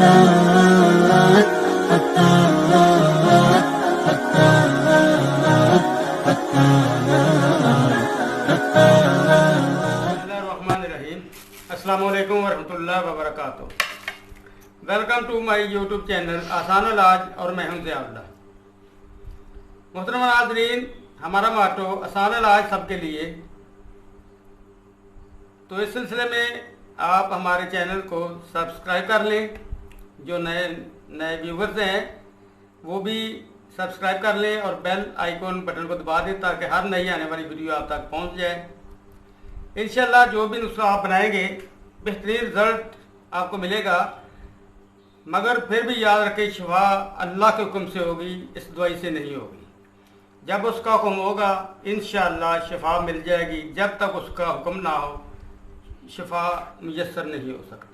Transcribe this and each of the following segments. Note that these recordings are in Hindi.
अस्सलामुअलैकुम वरहमतुल्लाहि वबरकातुहू। Welcome to my YouTube channel आसान इलाज और मैं हूं ज़ियाउल्लाह। मोहतरम नाज़रीन, हमारा माटो आसान इलाज सबके लिए। तो इस सिलसिले में आप हमारे चैनल को सब्सक्राइब कर लें। जो नए व्यूवर्स हैं वो भी सब्सक्राइब कर लें और बेल आइकॉन बटन को दबा दें ताकि हर नई आने वाली वीडियो आप तक पहुंच जाए। इंशाल्लाह जो भी नुस्खा आप बनाएंगे बेहतरीन रिजल्ट आपको मिलेगा, मगर फिर भी याद रखें शिफा अल्लाह के हुक्म से होगी, इस दवाई से नहीं होगी। जब उसका हुक्म होगा इंशाल्लाह शिफा मिल जाएगी। जब तक उसका हुक्म ना हो शिफा मुयस्सर नहीं हो सकती।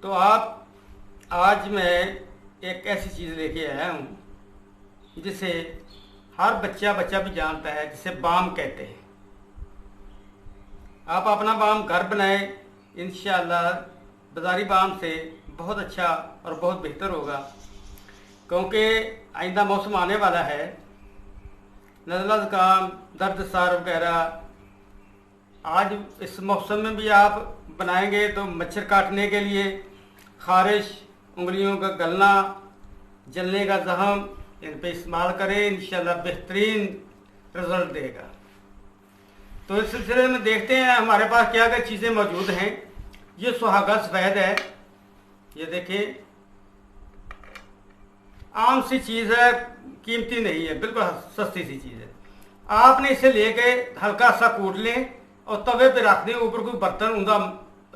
तो आज मैं एक ऐसी चीज़ लेके आया हूँ जिसे हर बच्चा भी जानता है, जिसे बाम कहते हैं। आप अपना बाम घर बनाएं, इंशाअल्लाह बाज़ारी बाम से बहुत अच्छा और बहुत बेहतर होगा, क्योंकि आइंदा मौसम आने वाला है। नज़ला ज़ुकाम, दर्द सर वगैरह आज इस मौसम में भी आप बनाएंगे तो मच्छर काटने के लिए, खारिश, उंगलियों का गलना, जलने का जख्म, इन पे इस्तेमाल करें, इंशाअल्लाह बेहतरीन रिजल्ट देगा। तो इस सिलसिले में देखते हैं हमारे पास क्या क्या चीज़ें मौजूद हैं। ये सुहागा सफ़ेद है, ये देखिए आम सी चीज़ है, कीमती नहीं है, बिल्कुल सस्ती सी चीज़ है। आपने इसे लेके हल्का सा कूट लें और तवे पे रख दें, ऊपर कोई बर्तन ऊंधा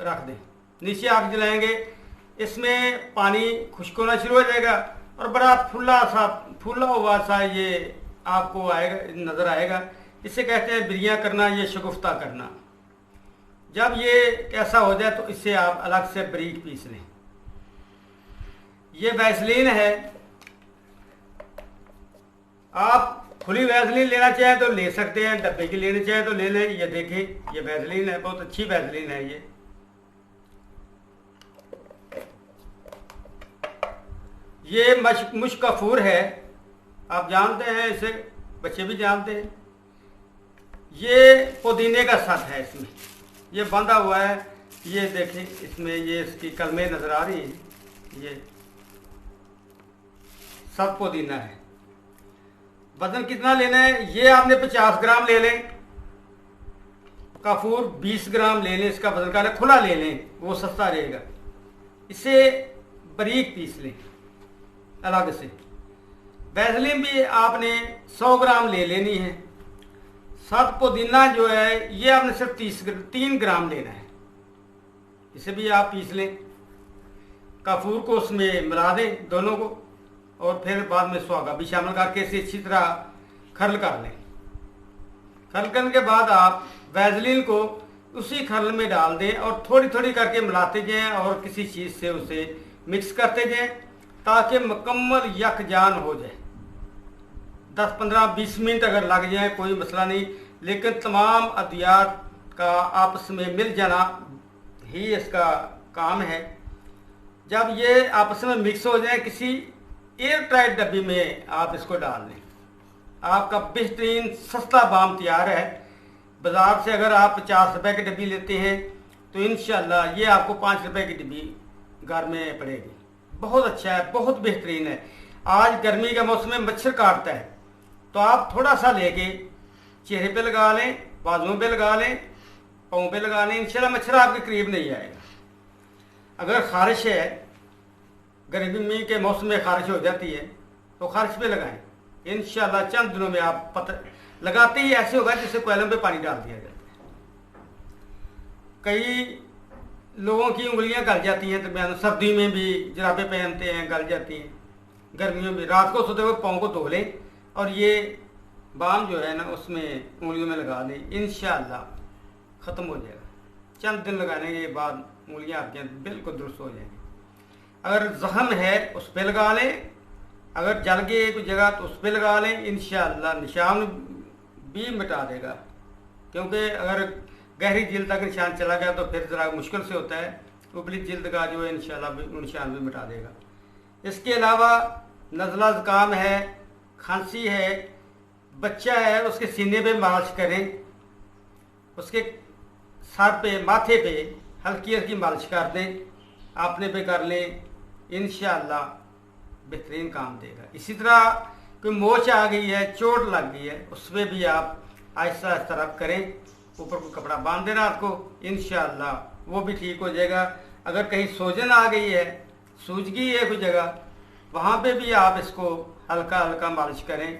रख दें, नीचे आग जलाएंगे, इसमें पानी खुश्क होना शुरू हो जाएगा और बड़ा फूला हुआ सा ये आपको आएगा, नज़र आएगा। इसे कहते हैं बिरियाँ करना या शगुफ्ता करना। जब ये ऐसा हो जाए तो इसे आप अलग से बारीक पीस लें। ये वैसलीन है, आप खुली वैसलीन लेना चाहें तो ले सकते हैं, डब्बे की लेनी चाहें तो ले लें। ये देखिए ये वैसलीन है, बहुत अच्छी वैसलीन है। ये मुश्कफूर है, आप जानते हैं, इसे बच्चे भी जानते हैं। ये पुदीने का सत है, इसमें ये बंधा हुआ है। ये देखें इसमें ये इसकी कलमें नज़र आ रही हैं। ये सत पुदीना है। वजन कितना लेना है? ये आपने 50 ग्राम ले लें। काफूर 20 ग्राम ले लें। इसका वजन का खुला ले लें, वो सस्ता रहेगा। इसे बारीक पीस लें अलग से। वैसलीन भी आपने 100 ग्राम ले लेनी है। सत पुदीना जो है ये आपने सिर्फ 3 ग्राम लेना है। इसे भी आप पीस लें। काफूर को उसमें मिला दें दोनों को, और फिर बाद में सुहागा भी शामिल करके इसे अच्छी तरह खरल कर लें। खरल करने के बाद आप वैसलीन को उसी खरल में डाल दें और थोड़ी थोड़ी करके मिलाते जाएं और किसी चीज़ से उसे मिक्स करते जाएं ताकि मुकम्मल यकजान हो जाए। 10, 15, 20 मिनट अगर लग जाए कोई मसला नहीं, लेकिन तमाम अद्वियात का आपस में मिल जाना ही इसका काम है। जब ये आपस में मिक्स हो जाए किसी एयर टाइट डब्बी में आप इसको डाल दें, आपका बेहतरीन सस्ता बाम तैयार है। बाज़ार से अगर आप 50 रुपए की डब्बी लेते हैं तो इंशाअल्लाह ये आपको 5 रुपए की डब्बी घर में पड़ेगी। बहुत अच्छा है, बहुत बेहतरीन है। आज गर्मी का मौसम में मच्छर काटता है, तो आप थोड़ा सा लेके चेहरे पे लगा लें, बाजुओं पे लगा लें, पाँव पे लगा लें, इंशाल्लाह मच्छर आपके करीब नहीं आएगा। अगर खारिश है, गर्मी के मौसम में खारिश हो जाती है, तो खारिश पे लगाएं। इंशाल्लाह चंद दिनों में आप पता लगाते ही ऐसे होगा जैसे कोयलों पे पानी डाल दिया जाता है। कई लोगों की उंगलियां गल जाती हैं, दरमियान सर्दी में भी जराबे पहनते हैं, गल जाती हैं। गर्मियों में रात को सोते हुए पाँव को धो लें और ये बाम जो है ना उसमें उंगलियों में लगा दें, इंशाअल्लाह ख़त्म हो जाएगा। चंद दिन लगाने के बाद उंगलियां आपकी बिल्कुल दुरुस्त हो जाएंगी। अगर जख्म है उस पर लगा लें, अगर जल गई कोई जगह तो उस पर लगा लें, इंशाअल्लाह निशान भी मिटा देगा। क्योंकि अगर गहरी झील तक निशान चला गया तो फिर ज़रा मुश्किल से होता है, उबली जिल्द का जो है इंशाल्लाह निशान भी मिटा देगा। इसके अलावा नज़ला ज़ुकाम है, खांसी है, बच्चा है, उसके सीने पे मालिश करें, उसके सर पे माथे पे हल्की हल्की मालिश कर दें, आपने पे कर लें, इंशाअल्लाह बेहतरीन काम देगा। इसी तरह कोई मोच आ गई है, चोट लग गई है, उस पर भी आप आहिस्ता आहिस्ता रब करें, ऊपर को कपड़ा बांध देना आपको, इंशाअल्लाह वो भी ठीक हो जाएगा। अगर कहीं सूजन आ गई है, सूज गई है कोई जगह, वहाँ पे भी आप इसको हल्का हल्का मालिश करें,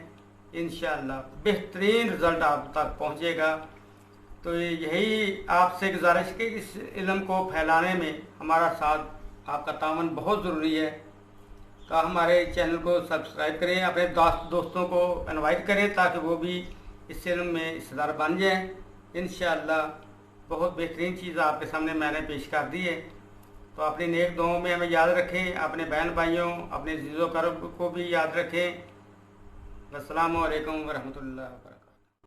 इंशाअल्लाह बेहतरीन रिज़ल्ट आप तक पहुँचेगा। तो यही आपसे गुजारिश कि इस इल्म को फैलाने में हमारा साथ आपका तावन बहुत ज़रूरी है। तो हमारे चैनल को सब्सक्राइब करें, अपने दोस्तों को इनवाइट करें ताकि वो भी इस इल्म में हिस्सेदार बन जाएं। इंशाअल्लाह बहुत बेहतरीन चीज़ आपके सामने मैंने पेश कर दी है। तो अपनी नेक दुआओं में हमें याद रखें, अपने बहन भाइयों, अपने जीज़ो करब को भी याद रखें। अस्सलामु अलैकुम वरहमतुल्लाहि वबरकातुहू।